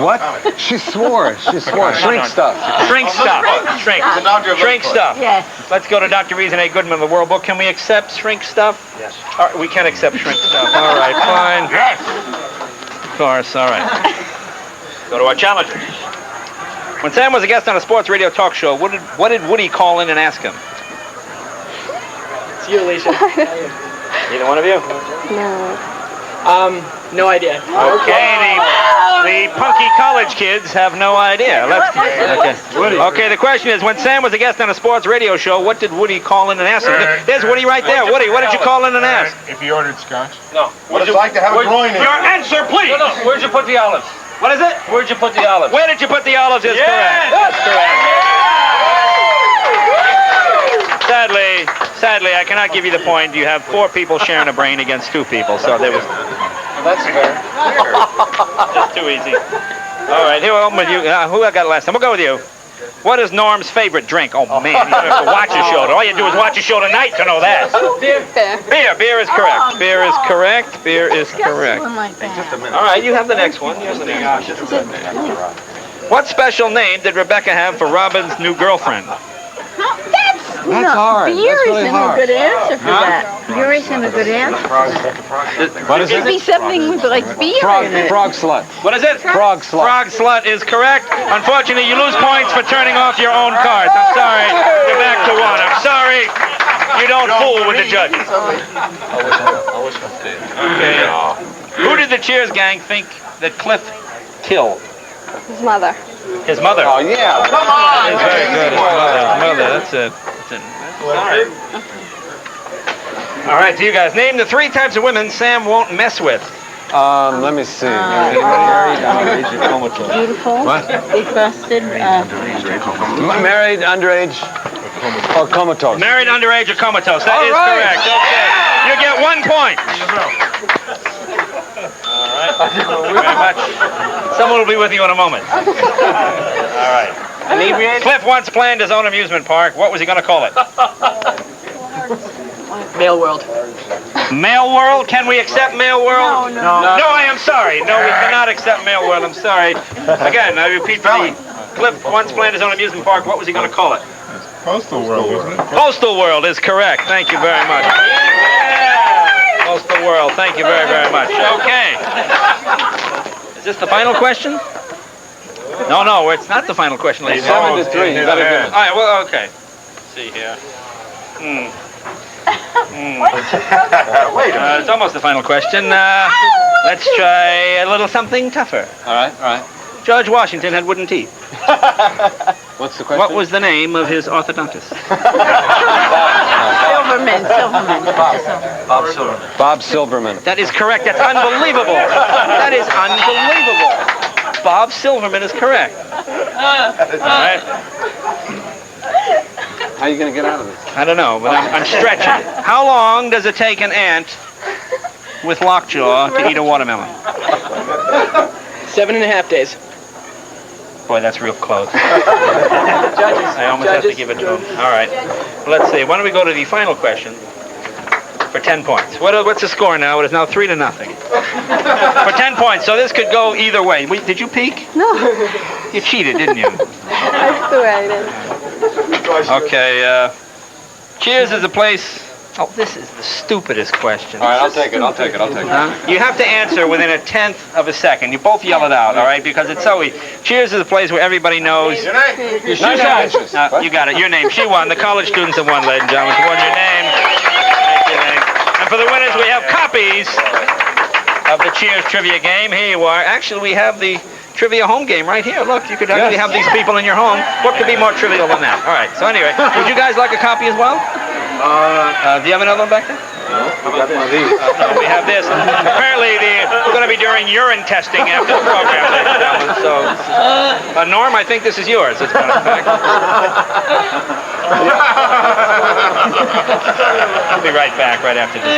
what? She swore. Shrink stuff. Shrink stuff. Shrink. Shrink stuff. Yes. Let's go to Dr. Reason A. Goodman of the World Book. Can we accept shrink stuff? Yes. We can accept shrink stuff. All right, fine. Yes. Of course, all right. Go to our challengers. When Sam was a guest on a sports radio talk show, what did Woody call in and ask him? It's you, Alicia. Either one of you? No. No idea. Okay, the punky college kids have no idea. Okay, the question is, when Sam was a guest on a sports radio show, what did Woody call in and ask him? There's Woody right there. Woody, what did you call in and ask? If he ordered scotch. No. What it's like to have a groin in. Your answer, please. No, where'd you put the olives? What is it? Where'd you put the olives? Where did you put the olives is correct. That's correct. Sadly, I cannot give you the point. You have 4 people sharing a brain against 2 people, so there was... That's fair. That's too easy. All right, here we'll with you. Who I got last time? We'll go with you. What is Norm's favorite drink? Oh, man, you don't have to watch a show. All you do is watch a show tonight to know that. Beer is correct. Beer is correct. Beer is correct. All right, you have the next one. Here's the next one. What special name did Rebecca have for Robin's new girlfriend? That's hard. Beer That's really isn't hard. a good answer for that. Beer isn't a good answer. What is It could be it? something with like beer in it. Frog slut. What is it? Frog slut. Frog slut is correct. Unfortunately, you lose points for turning off your own cards. I'm sorry. You're back to 1. I'm sorry. You don't fool with the judges. Okay. Who did the Cheers gang think that Cliff killed? His mother. His mother. Oh, yeah. Come on. That's very good. His mother. That's it. All right. All right, to you guys. Name the 3 types of women Sam won't mess with. Let me see. Beautiful. What? Big-busted. Married, underage, or comatose. Married, underage, or comatose. That is correct. Okay. You get 1 point. All right. Thank you very much. Someone will be with you in a moment. All right. Cliff once planned his own amusement park. What was he going to call it? Mail World. Mail World? Can we accept Mail World? No. No, I am sorry. No, we cannot accept Mail World. I'm sorry. Again, I repeat for me. Cliff once planned his own amusement park. What was he going to call it? Postal World, wasn't it? Postal World is correct. Thank you very much. Postal World. Thank you very, very much. Okay. Is this the final question? No, it's not the final question, ladies and gentlemen. 7-3. You better do it. All right, well, okay. Let's see here. It's almost the final question. Let's try a little something tougher. All right. George Washington had wooden teeth. What's the question? What was the name of his orthodontist? Silverman. Bob Silverman. That is correct. That's unbelievable. That is unbelievable. Bob Silverman is correct. All right. How are you going to get out of this? I don't know, but I'm stretching. How long does it take an ant with lockjaw to eat a watermelon? 7.5 days. Boy, that's real close. I almost have to give it to him. All right. Let's see. Why don't we go to the final question for 10 points. What's the score now? It is now 3-0. For 10 points. So this could go either way. Did you peek? No. You cheated, didn't you? I swear I did. Okay. Cheers is a place. Oh, this is the stupidest question. All right, I'll take it. You have to answer within 1/10 of a second. You both yell it out, all right? Because it's so easy. Cheers is a place where everybody knows. Your name? You got it. Your name. She won. The college students have won, ladies and gentlemen. She won your name. Thank you. And for the winners, we have copies of the Cheers trivia game. Here you are. Actually, we have the trivia home game right here. Look, you could actually have these people in your home. What could be more trivial than that? All right. So anyway, would you guys like a copy as well? Do you have another one back there? No, I got one of these. No, we have this. Apparently, we're going to be doing urine testing after the program, ladies and gentlemen. So, Norm, I think this is yours. As a matter of fact. We'll be right back right after this.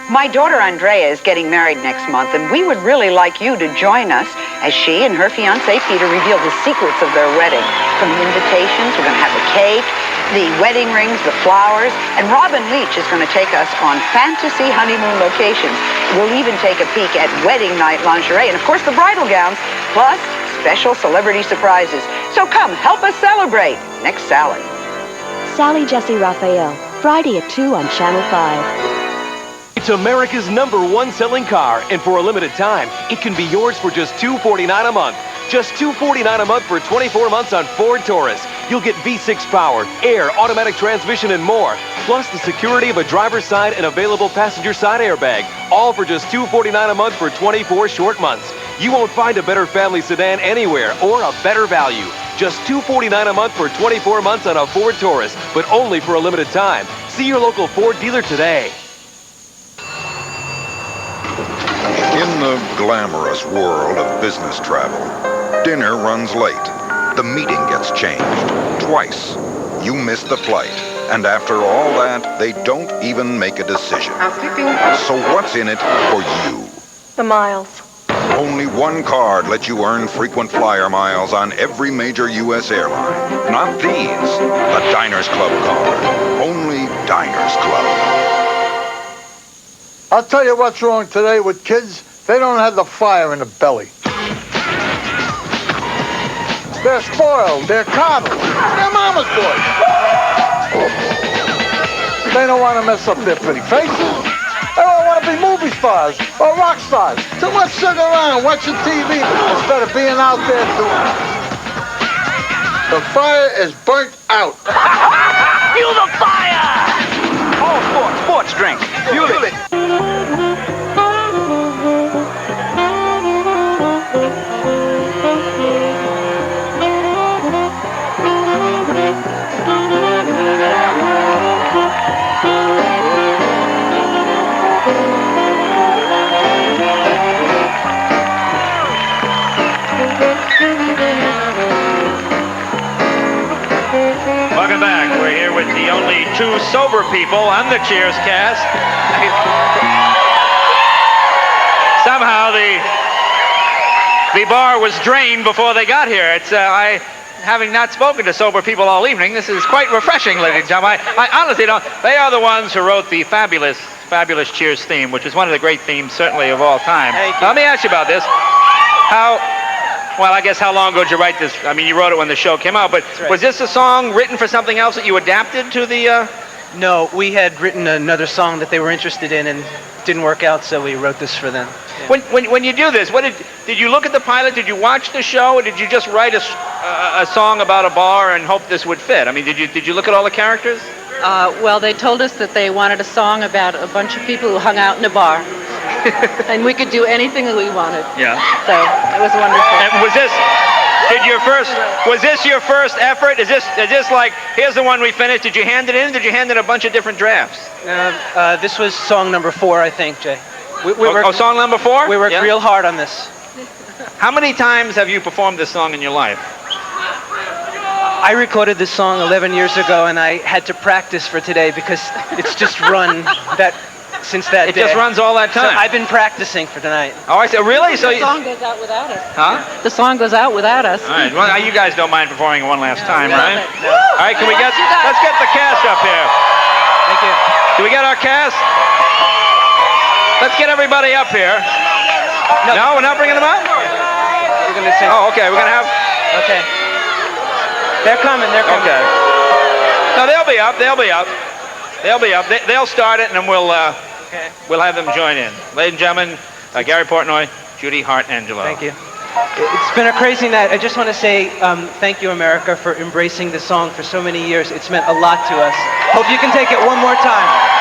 My daughter Andrea is getting married next month, and we would really like you to join us as she and her fiancé Peter reveal the secrets of their wedding. From the invitations, we're going to have the cake, the wedding rings, the flowers, and Robin Leach is going to take us on fantasy honeymoon locations. We'll even take a peek at wedding night lingerie, and of course the bridal gowns, plus special celebrity surprises. So come, help us celebrate. Next Sally. Sally Jesse Raphael, Friday at 2 on Channel 5. It's America's #1 selling car, and for a limited time, it can be yours for just $249 a month. Just $249 a month for 24 months on Ford Taurus. You'll get V6 power, air, automatic transmission, and more. Plus the security of a driver's side and available passenger side airbag. All for just $249 a month for 24 short months. You won't find a better family sedan anywhere or a better value. Just $249 a month for 24 months on a Ford Taurus, but only for a limited time. See your local Ford dealer today. In the glamorous world of business travel, dinner runs late. The meeting gets changed twice. You miss the flight. And after all that, they don't even make a decision. So what's in it for you? The miles. Only one card lets you earn frequent flyer miles on every major U.S. airline. Not these. The Diners Club card. Only Diners Club. I'll tell you what's wrong today with kids. They don't have the fire in the belly. They're spoiled. They're coddled. They're mama's boys. They don't want to mess up their pretty faces. They don't want to be movie stars or rock stars. So let's sit around watching TV instead of being out there doing it. The fire is burnt out. Fuel the fire! All sports drink. Fuel it. Welcome back. We're here with the only two sober people on the Cheers cast. Somehow the bar was drained before they got here. It's having not spoken to sober people all evening, this is quite refreshing, ladies and gentlemen. I honestly don't. They are the ones who wrote the fabulous Cheers theme, which is one of the great themes certainly of all time. Now, let me ask you about this. Well, I guess how long ago did you write this? I mean, you wrote it when the show came out, but was this a song written for something else that you adapted to the... No, we had written another song that they were interested in and didn't work out, so we wrote this for them. Yeah. When you do this, did you look at the pilot? Did you watch the show, or did you just write a song about a bar and hope this would fit? I mean, did you look at all the characters? Well, they told us that they wanted a song about a bunch of people who hung out in a bar. And we could do anything that we wanted. Yeah. So it was wonderful. And was this your first effort? Is this like, here's the one we finished, did you hand it in? Did you hand in a bunch of different drafts? This was song number 4, I think, Jay. Song number 4? We worked real hard on this. How many times have you performed this song in your life? I recorded this song 11 years ago, and I had to practice for today because it's just run since that day. It just runs all that time. So I've been practicing for tonight. Oh, I see. Really? So The song goes out without us. Huh? The song goes out without us. All right. Well, you guys don't mind performing it one last time, right? No. All right. Can we get? Let's get the cast up here. Thank you. Do we get our cast? Let's get everybody up here. No, we're not bringing them up. We're gonna sing. Oh, okay. We're gonna have. Okay. They're coming. They're coming. Okay. No, they'll be up. They'll be up. They'll be up. They'll start it, and then we'll have them join in. Ladies and gentlemen, Gary Portnoy, Judy Hart-Angelo. Thank you. It's been a crazy night. I just want to say thank you, America, for embracing the song for so many years. It's meant a lot to us. Hope you can take it one more time.